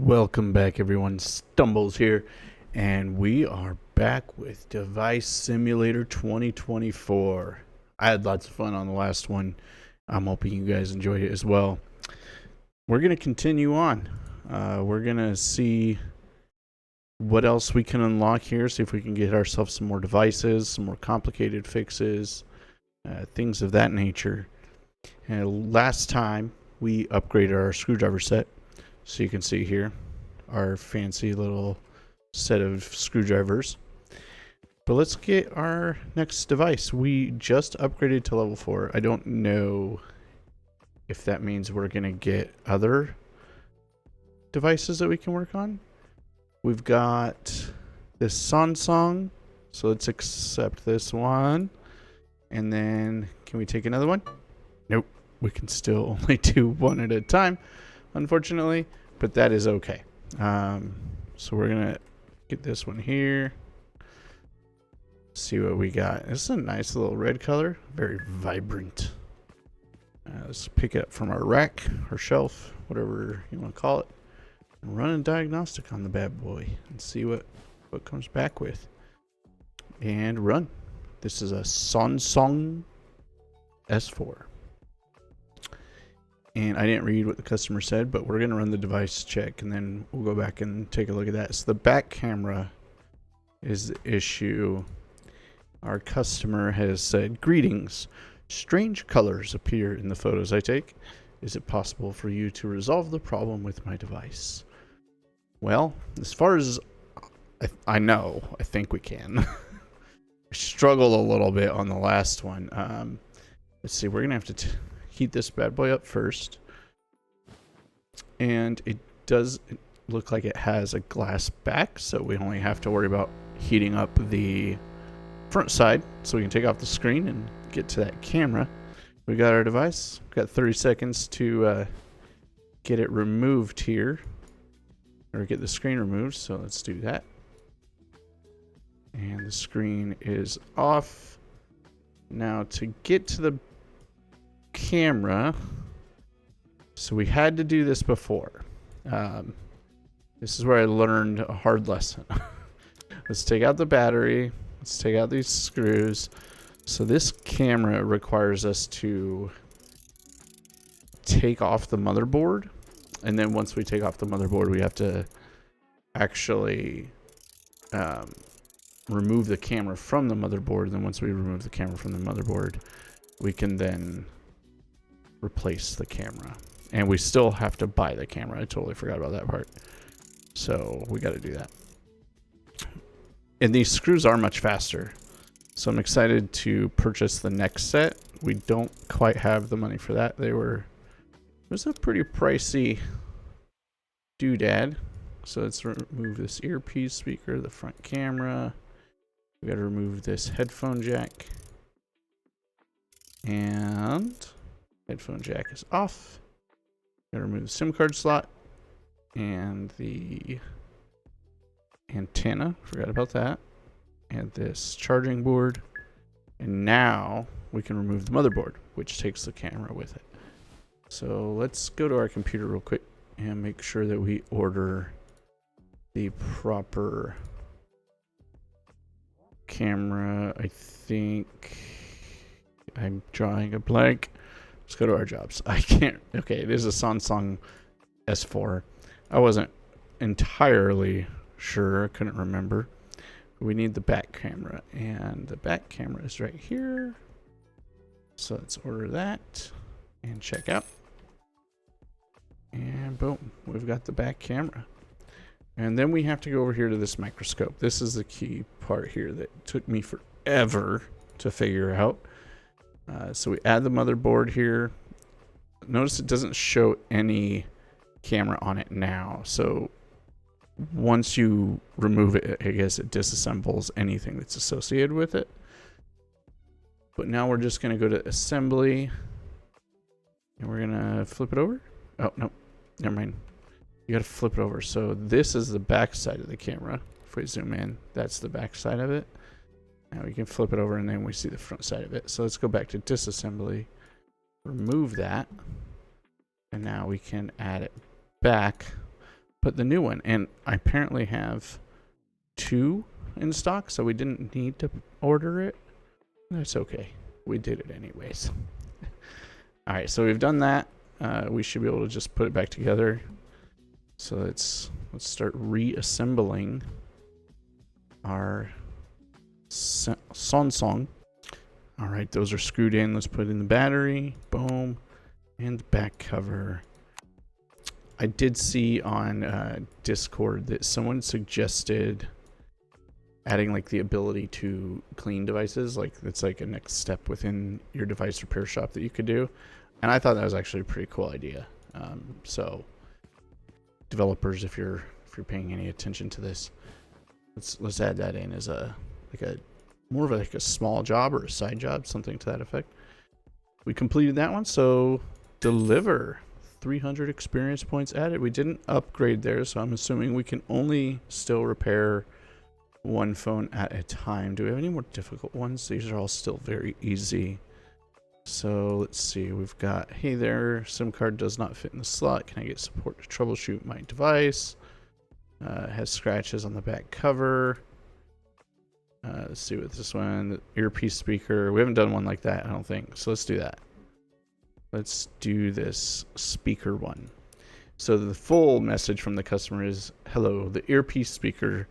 Welcome back, everyone. Stumbles here, and we are back with Device Simulator 2024. I had lots of fun on the last one. I'm hoping you guys enjoyed it as well. We're going to continue on. We're going to see what else we can unlock here, see if we can get ourselves some more devices, some more complicated fixes, things of that nature. And last time, we upgraded our screwdriver set. So you can see here our fancy little set of screwdrivers. But let's get our next device. We just upgraded to level 4. I don't know if that means we're going to get other devices that we can work on. We've got this Samsung. So let's accept this one. And then can we take another one? Nope. We can still only do one at a time, unfortunately, but that is okay. So we're gonna get this one here. See what we got. This is a nice little red color, very vibrant. Let's pick it up from our rack or shelf, whatever you want to call it, and run a diagnostic on the bad boy and see what comes back with. And run. This is a Samsung S4. And I didn't read what the customer said, but we're going to run the device check, and then we'll go back and take a look at that. So the back camera is the issue. Our customer has said, "Greetings. Strange colors appear in the photos I take. Is it possible for you to resolve the problem with my device?" Well, as far as I know, I think we can. I struggled a little bit on the last one. Let's see. We're going to have to heat this bad boy up first, and it does look like it has a glass back, so we only have to worry about heating up the front side so we can take off the screen and get to that camera. We got our device. We've got 30 seconds to get it removed here, or get the screen removed, so let's do that. And the screen is off. Now to get to the camera, so we had to do this before. This is where I learned a hard lesson. Let's take out the battery. Let's take out these screws. So this camera requires us to take off the motherboard, and then once we take off the motherboard, we have to actually remove the camera from the motherboard. And then once we remove the camera from the motherboard, we can then replace the camera, and we still have to buy the camera. I totally forgot about that part, so we got to do that. And these screws are much faster, so I'm excited to purchase the next set. We don't quite have the money for that. It was a pretty pricey doodad. So let's remove this earpiece speaker, the front camera. We got to remove this headphone jack, and headphone jack is off. Gotta remove the SIM card slot and the antenna. Forgot about that. And this charging board. And now we can remove the motherboard, which takes the camera with it. So let's go to our computer real quick and make sure that we order the proper camera. I think I'm drawing a blank. Let's go to our jobs. I can't. Okay, it is a Samsung S4. I wasn't entirely sure. I couldn't remember. We need the back camera, and the back camera is right here. So let's order that and check out. And boom, we've got the back camera. And then we have to go over here to this microscope. This is the key part here that took me forever to figure out. So we add the motherboard here. Notice it doesn't show any camera on it now. So once you remove it, I guess it disassembles anything that's associated with it. But now we're just going to go to assembly, and we're going to flip it over. Oh, no, never mind. You got to flip it over. So this is the back side of the camera. If we zoom in, that's the back side of it. Now we can flip it over, and then we see the front side of it. So let's go back to disassembly, remove that, and now we can add it back. put the new one. And I apparently have 2 in stock, so we didn't need to order it. That's okay. We did it anyways. All right, so we've done that. We should be able to just put it back together. So let's start reassembling our Samsung. All right, those are screwed in. Let's put in the battery. Boom. And the back cover. I did see on Discord that someone suggested adding like the ability to clean devices. Like it's like a next step within your device repair shop that you could do. And I thought that was actually a pretty cool idea. So developers, if you're paying any attention to this, let's add that in as a more of like a small job or a side job, something to that effect. We completed that one, so deliver. 300 experience points added. We didn't upgrade there, so I'm assuming we can only still repair one phone at a time. Do we have any more difficult ones? These are all still very easy. So let's see. We've got, hey there, SIM card does not fit in the slot. Can I get support to troubleshoot my device? Has scratches on the back cover. Let's see what this one, the earpiece speaker. We haven't done one like that, I don't think. So let's do that. Let's do this speaker one. So the full message from the customer is, hello, the earpiece speaker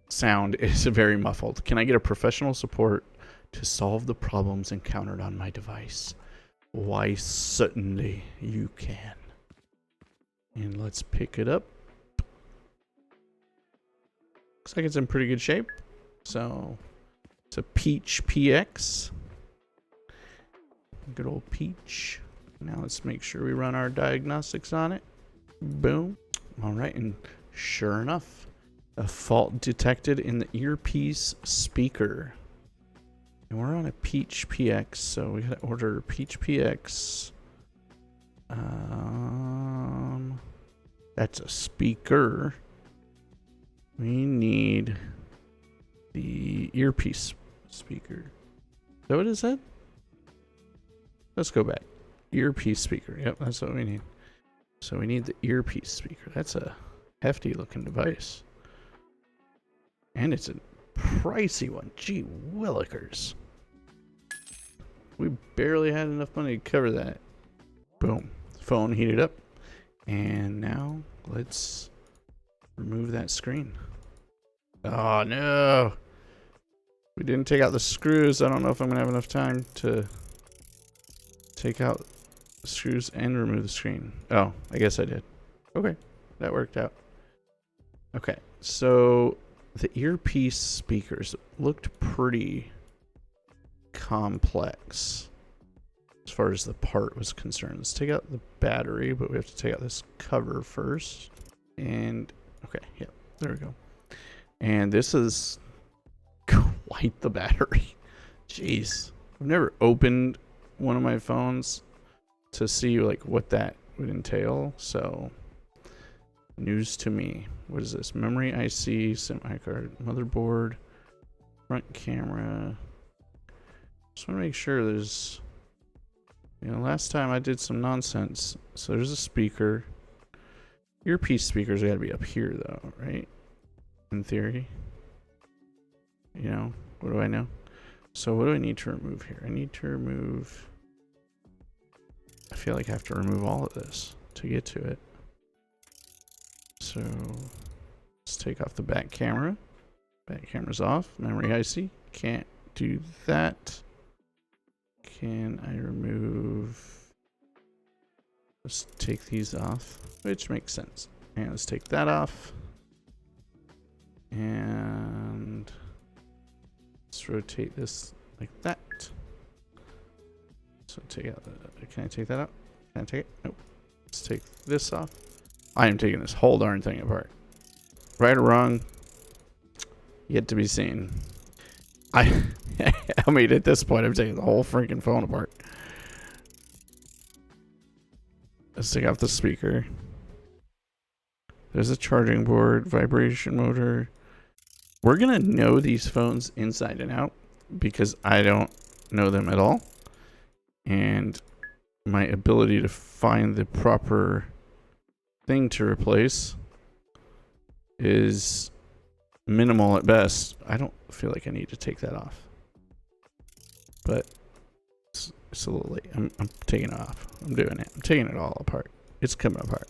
sound is very muffled. Can I get a professional support to solve the problems encountered on my device? Why, certainly you can. And let's pick it up. Looks like it's in pretty good shape. So it's a Peach PX. Good old Peach. Now let's make sure we run our diagnostics on it. Boom. All right, and sure enough, a fault detected in the earpiece speaker. And we're on a Peach PX, so we gotta order Peach PX. That's a speaker. We need the earpiece speaker. Is that what it said? Let's go back. Earpiece speaker. Yep, that's what we need. So we need the earpiece speaker. That's a hefty looking device. And it's a pricey one. Gee willikers. We barely had enough money to cover that. Boom. Phone heated up. And now let's remove that screen. Oh no. We didn't take out the screws. I don't know if I'm going to have enough time to take out the screws and remove the screen. Oh, I guess I did. Okay, that worked out. Okay, so the earpiece speakers looked pretty complex as far as the part was concerned. Let's take out the battery, but we have to take out this cover first. And okay, yeah, there we go. And this is quite the battery. Jeez, I've never opened one of my phones to see like what that would entail, so news to me. What is this? Memory IC, SIM card, motherboard, front camera. Just want to make sure there's, you know, last time I did some nonsense. So there's a speaker. Earpiece speakers gotta be up here though, right? In theory. You know, what do I know? So what do I need to remove here? I need to remove, I feel like I have to remove all of this to get to it. So let's take off the back camera. Back camera's off. Memory IC. Can't do that. Can I remove? Let's take these off, which makes sense. And let's take that off. And let's rotate this like that. So take out the, can I take that out? Can I take it? Nope. Let's take this off. I am taking this whole darn thing apart. Right or wrong, yet to be seen. I mean, at this point, I'm taking the whole freaking phone apart. Let's take off the speaker. There's a charging board, vibration motor. We're gonna know these phones inside and out because I don't know them at all. And my ability to find the proper thing to replace is minimal at best. I don't feel like I need to take that off, but it's a little late. I'm taking it off. I'm doing it. I'm taking it all apart. It's coming apart.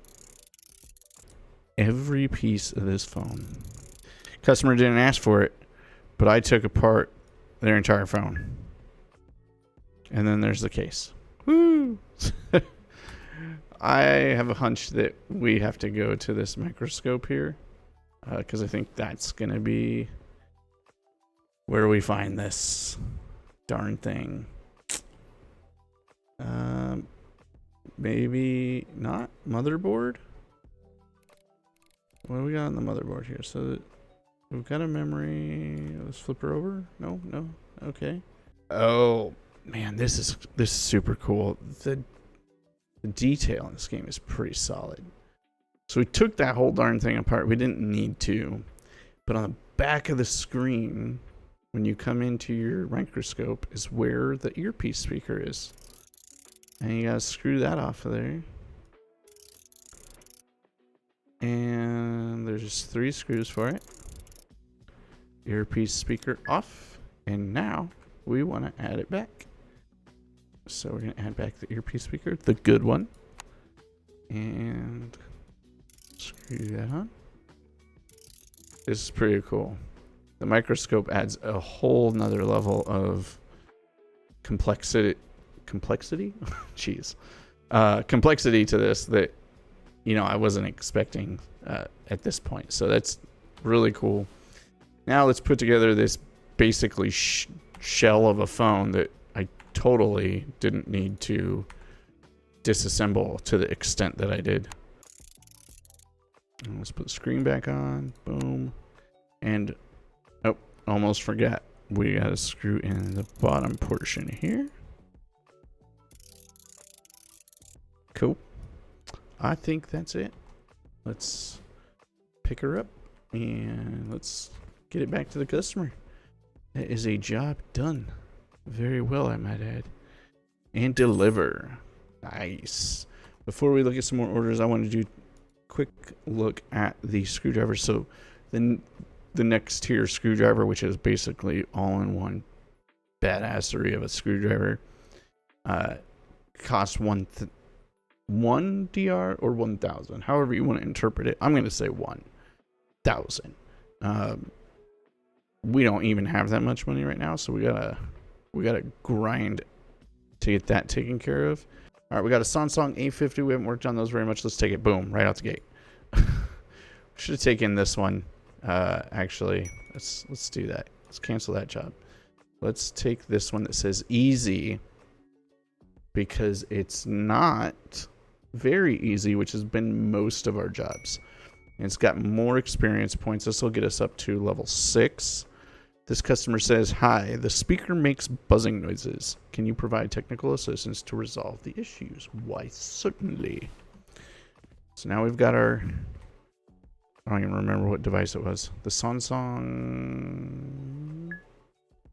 Every piece of this phone. Customer didn't ask for it, but I took apart their entire phone. And then there's the case. Woo! I have a hunch that we have to go to this microscope here, because I think that's going to be where we find this darn thing. Maybe not motherboard. What do we got on the motherboard here? So we've got a memory. Let's flip her over. No. Okay. Oh man, this is super cool. The detail in this game is pretty solid. So we took that whole darn thing apart. We didn't need to, but on the back of the screen, when you come into your microscope, is where the earpiece speaker is. And you gotta screw that off of there. And there's just 3 screws for it. Earpiece speaker off. And now we want to add it back. So we're going to add back the earpiece speaker, the good one. And screw that on. This is pretty cool. The microscope adds a whole nother level of complexity. Jeez. Complexity to this that, I wasn't expecting at this point. So that's really cool. Now let's put together this basically shell of a phone that I totally didn't need to disassemble to the extent that I did. And let's put the screen back on. Boom. And, almost forgot. We got to screw in the bottom portion here. Cool. I think that's it. Let's pick her up and let's get it back to the customer. That is a job done. Very well, I might add. And deliver. Nice. Before we look at some more orders, I want to do a quick look at the screwdriver. So the next tier screwdriver, which is basically all-in-one badassery of a screwdriver, costs one DR or 1,000, however you want to interpret it. I'm going to say 1,000. We don't even have that much money right now, so we gotta grind to get that taken care of. All right, we got a Samsung A50. We haven't worked on those very much. Let's take it. Boom, right out the gate. Should have taken this one. Actually, let's do that. Let's cancel that job. Let's take this one that says easy, because it's not very easy, which has been most of our jobs. And it's got more experience points. This will get us up to level 6. This customer says, "Hi, the speaker makes buzzing noises. Can you provide technical assistance to resolve the issues?" Why, certainly. So now we've got our, I don't even remember what device it was. The Samsung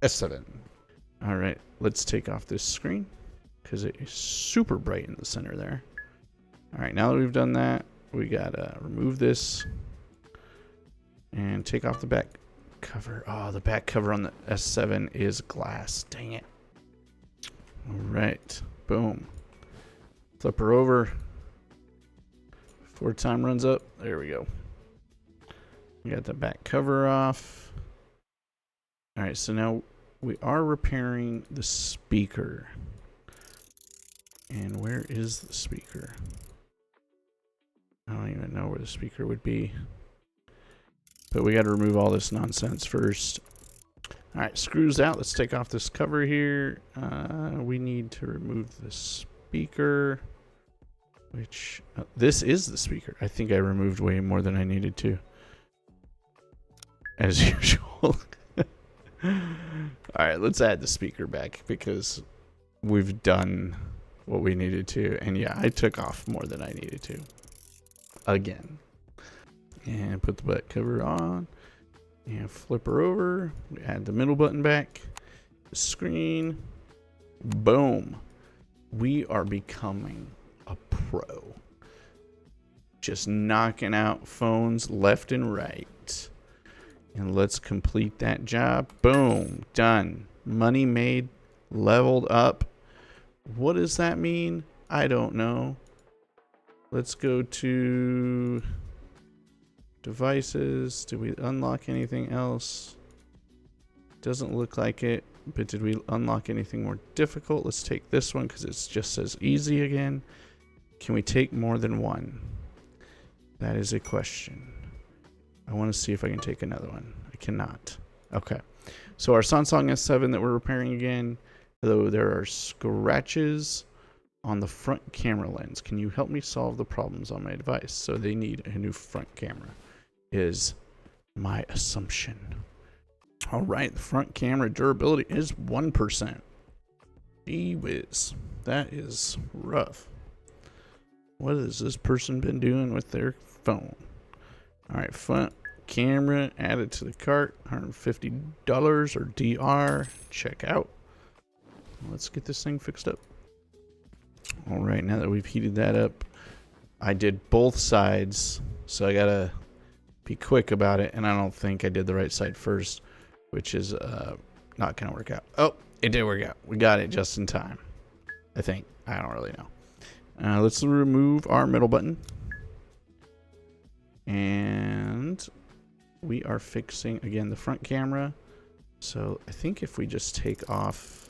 S7. All right, let's take off this screen because it is super bright in the center there. All right, now that we've done that, we gotta remove this and take off the back cover. Oh, the back cover on the S7 is glass. Dang it. All right, boom. Flip her over before time runs up. There we go. We got the back cover off. All right, so now we are repairing the speaker. And where is the speaker? I don't even know where the speaker would be. But we got to remove all this nonsense first. All right, screws out. Let's take off this cover here. We need to remove the speaker. Which, this is the speaker. I think I removed way more than I needed to. As usual. Alright, let's add the speaker back because we've done what we needed to. And yeah, I took off more than I needed to. Again. And put the butt cover on. And flip her over. We add the middle button back. The screen. Boom. We are becoming a pro. just knocking out phones left and right. And let's complete that job. Boom. Done. Money made. Leveled up. What does that mean? I don't know. Let's go to devices. Did we unlock anything else? Doesn't look like it. But did we unlock anything more difficult? Let's take this one because it just says easy again. Can we take more than one? That is a question. I want to see if I can take another one. I cannot. Okay. So our Samsung S7 that we're repairing again, though there are scratches on the front camera lens. Can you help me solve the problems on my device? So they need a new front camera, is my assumption. All right. The front camera durability is 1%. Gee whiz. That is rough. What has this person been doing with their phone? All right, front camera added to the cart, $150 or DR. Check out. Let's get this thing fixed up. All right, now that we've heated that up, I did both sides, so I gotta be quick about it, and I don't think I did the right side first, which is not gonna work out. Oh, it did work out. We got it just in time, I think. I don't really know. Let's remove our middle button. And we are fixing, again, the front camera. So I think if we just take off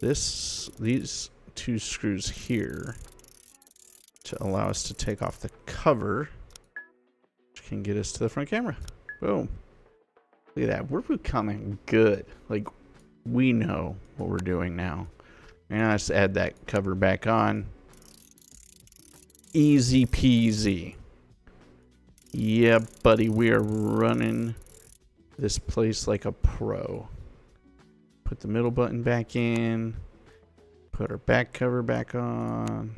these two screws here to allow us to take off the cover, which can get us to the front camera. Boom. Look at that. We're becoming good. Like, we know what we're doing now. And let's add that cover back on. Easy peasy. Yeah, buddy, we are running this place like a pro. Put the middle button back in. Put our back cover back on.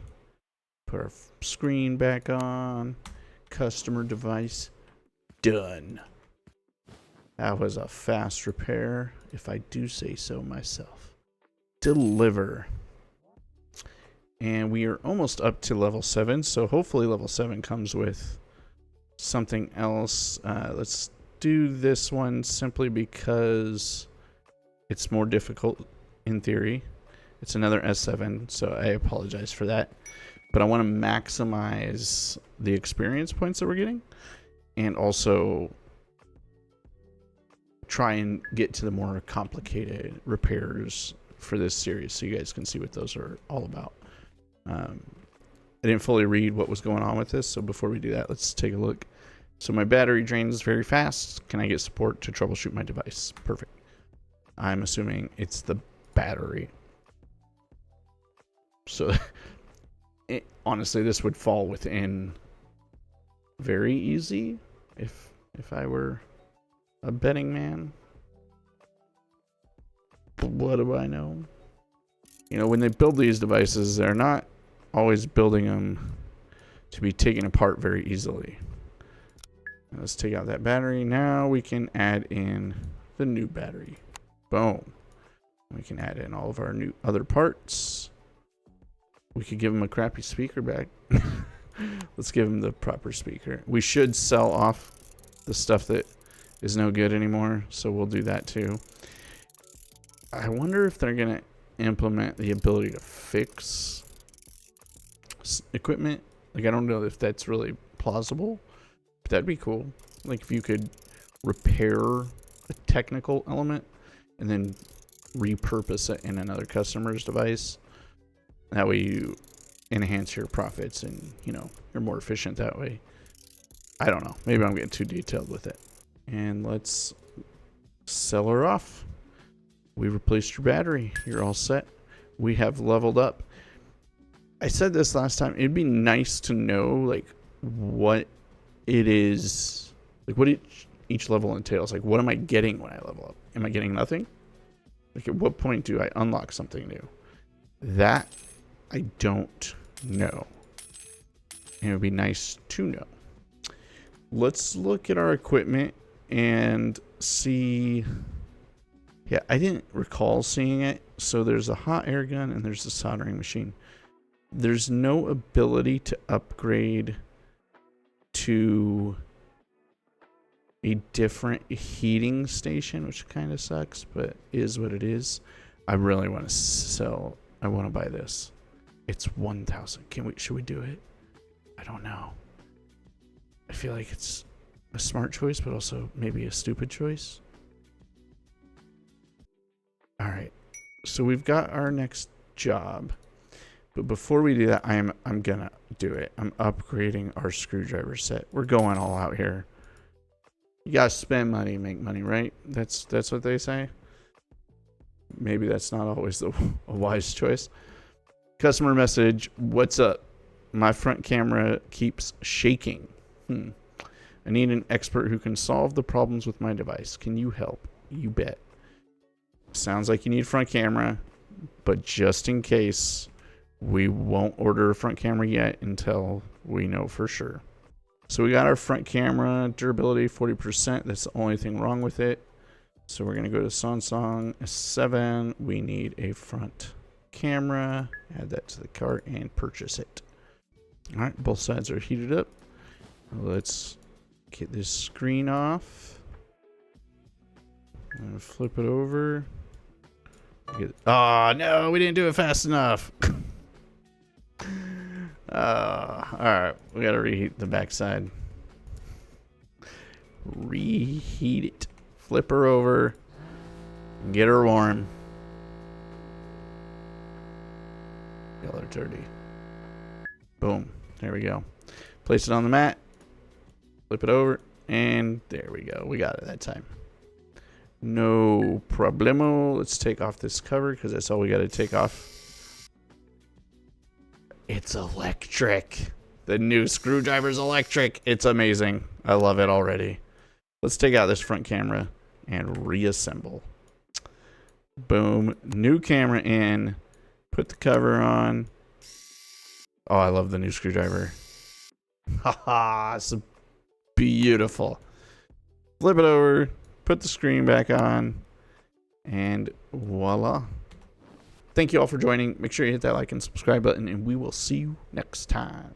Put our screen back on. Customer device. Done. That was a fast repair, if I do say so myself. Deliver. And we are almost up to level 7, so hopefully level 7 comes with something else. Let's do this one simply because it's more difficult in theory. It's another S7, so I apologize for that. But I want to maximize the experience points that we're getting, and also try and get to the more complicated repairs for this series so you guys can see what those are all about. I didn't fully read what was going on with this, so before we do that, let's take a look. So my battery drains very fast. Can I get support to troubleshoot my device? Perfect. I'm assuming it's the battery. So honestly, this would fall within very easy if I were a betting man. But what do I know? You know, when they build these devices, they're not always building them to be taken apart very easily. Let's take out that battery. Now we can add in the new battery. Boom. We can add in all of our new other parts. We could give them a crappy speaker back. Let's give them the proper speaker. We should sell off the stuff that is no good anymore, so we'll do that too. I wonder if they're going to implement the ability to fix equipment. Like, I don't know if that's really plausible, but that'd be cool. Like, if you could repair a technical element and then repurpose it in another customer's device. That way you enhance your profits and, you know, you're more efficient that way. I don't know. Maybe I'm getting too detailed with it. And let's sell her off. We replaced your battery. You're all set. We have leveled up. I said this last time. It'd be nice to know, like, what it is, like, what each level entails. Like, what am I getting when I level up? Am I getting nothing? Like, at what point do I unlock something new? That I don't know. And it would be nice to know. Let's look at our equipment and see. Yeah, I didn't recall seeing it. So there's a hot air gun and there's a soldering machine. There's no ability to upgrade to a different heating station, which kind of sucks, but is what it is. I really want to sell. I want to buy this. It's 1,000. Should we do it? I don't know. I feel like it's a smart choice, but also maybe a stupid choice. All right. So we've got our next job. But before we do that, I'm gonna do it. I'm upgrading our screwdriver set. We're going all out here. You gotta spend money, make money, right? That's what they say. Maybe that's not always a wise choice. Customer message, what's up? My front camera keeps shaking. I need an expert who can solve the problems with my device. Can you help? You bet. Sounds like you need a front camera, but just in case, we won't order a front camera yet until we know for sure. So we got our front camera, durability 40%. That's the only thing wrong with it. So we're going to go to Samsung S7. We need a front camera. Add that to the cart and purchase it. All right, both sides are heated up. Let's get this screen off. I'm going to flip it over. Oh, no, we didn't do it fast enough. Alright, we gotta reheat the backside. Reheat it. Flip her over. Get her warm. Y'all are dirty. Boom. There we go. Place it on the mat. Flip it over. And there we go. We got it that time. No problemo. Let's take off this cover because that's all we got to take off. It's electric. The new screwdriver's electric. It's amazing. I love it already. Let's take out this front camera and reassemble. Boom. New camera in. Put the cover on. Oh, I love the new screwdriver. Haha, it's beautiful. Flip it over. Put the screen back on. And voila. Thank you all for joining. Make sure you hit that like and subscribe button, and we will see you next time.